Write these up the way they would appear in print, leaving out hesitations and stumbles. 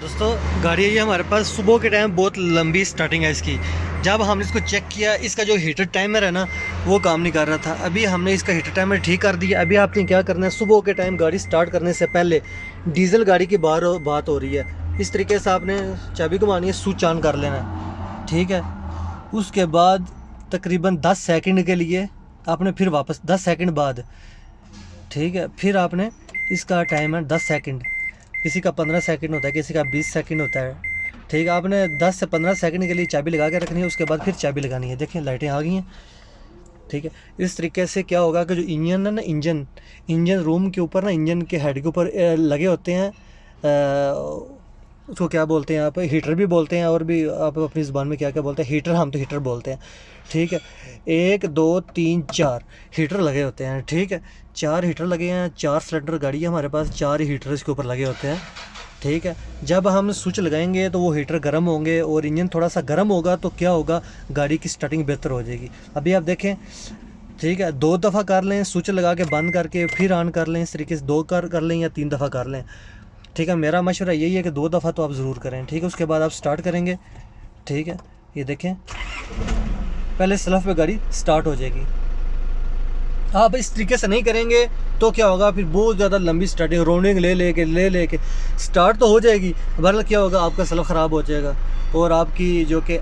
दोस्तों गाड़ी है ये हमारे पास सुबह के टाइम बहुत लंबी स्टार्टिंग है इसकी। जब हमने इसको चेक किया इसका जो हीटर टाइमर है ना वो काम नहीं कर रहा था। अभी हमने इसका हीटर टाइमर ठीक कर दिया। अभी आपने क्या करना है, सुबह के टाइम गाड़ी स्टार्ट करने से पहले डीजल गाड़ी की बात हो रही है, इस तरीके से आपने चाबी घुमानी है, स्विच ऑन कर लेना है, ठीक है। उसके बाद तकरीबन 10 सेकंड के लिए आपने फिर वापस 10 सेकंड बाद, ठीक है, फिर आपने इसका टाइम है 10 सेकंड, किसी का 15 सेकंड होता है, किसी का 20 सेकंड होता है, ठीक है। आपने 10 से 15 सेकंड के लिए चाबी लगा के रखनी है, उसके बाद फिर चाबी लगानी है। देखिए लाइटें आ गई हैं, ठीक है। इस तरीके से क्या होगा कि जो इंजन है ना, इंजन रूम के ऊपर ना, इंजन के हेड के ऊपर लगे होते हैं, उसको क्या बोलते हैं आप, हीटर भी बोलते हैं, और भी आप अपनी ज़ुबान में क्या क्या बोलते हैं, हीटर, हम तो हीटर बोलते हैं, ठीक है। 1 2 3 4 हीटर लगे होते हैं, ठीक है। 4 हीटर लगे हैं, 4 सिलेंडर गाड़ी है हमारे पास, 4 हीटर इसके ऊपर लगे होते हैं, ठीक है। जब हम स्विच लगाएंगे तो वो हीटर गर्म होंगे और इंजन थोड़ा सा गर्म होगा तो क्या होगा, गाड़ी की स्टार्टिंग बेहतर हो जाएगी। अभी आप देखें, ठीक है, 2 दफ़ा कर लें, स्विच लगा के बंद करके फिर ऑन कर लें, इस तरीके से 2 कर लें या 3 दफ़ा कर लें, ठीक है। मेरा मशवरा यही है कि 2 दफ़ा तो आप ज़रूर करें, ठीक है। उसके बाद आप स्टार्ट करेंगे, ठीक है। ये देखें, पहले स्लफ पे गाड़ी स्टार्ट हो जाएगी। आप इस तरीके से नहीं करेंगे तो क्या होगा, फिर बहुत ज़्यादा लंबी स्टार्टिंग रोनिंग ले के स्टार्ट तो हो जाएगी, बहरहाल क्या होगा, आपका स्लफ ख़राब हो जाएगा और आपकी जो कि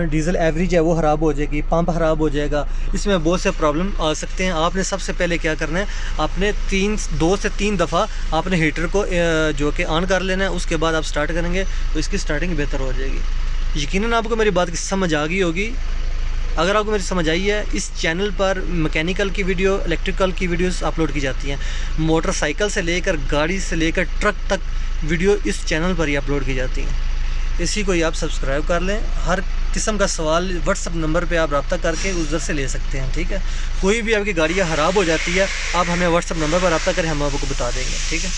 डीज़ल एवरेज है वो ख़राब हो जाएगी, पंप ख़राब हो जाएगा, इसमें बहुत से प्रॉब्लम आ सकते हैं। आपने सबसे पहले क्या करना है, आपने 2 से 3 दफ़ा आपने हीटर को जो कि ऑन कर लेना है, उसके बाद आप स्टार्ट करेंगे तो इसकी स्टार्टिंग बेहतर हो जाएगी। यकीनन आपको मेरी बात की समझ आ गई होगी। अगर आपको मेरी समझ आई है, इस चैनल पर मैकेनिकल की वीडियो, इलेक्ट्रिकल की वीडियोस अपलोड की जाती हैं, मोटरसाइकिल से लेकर गाड़ी से लेकर ट्रक तक वीडियो इस चैनल पर ही अपलोड की जाती हैं। इसी को ही आप सब्सक्राइब कर लें। हर किस्म का सवाल व्हाट्सअप नंबर पे आप रब्ता करके उधर से ले सकते हैं, ठीक है। कोई भी आपकी गाड़ियाँ ख़राब हो जाती है, आप हमें व्हाट्सअप नंबर पर रब्ता करें, हम आपको बता देंगे, ठीक है।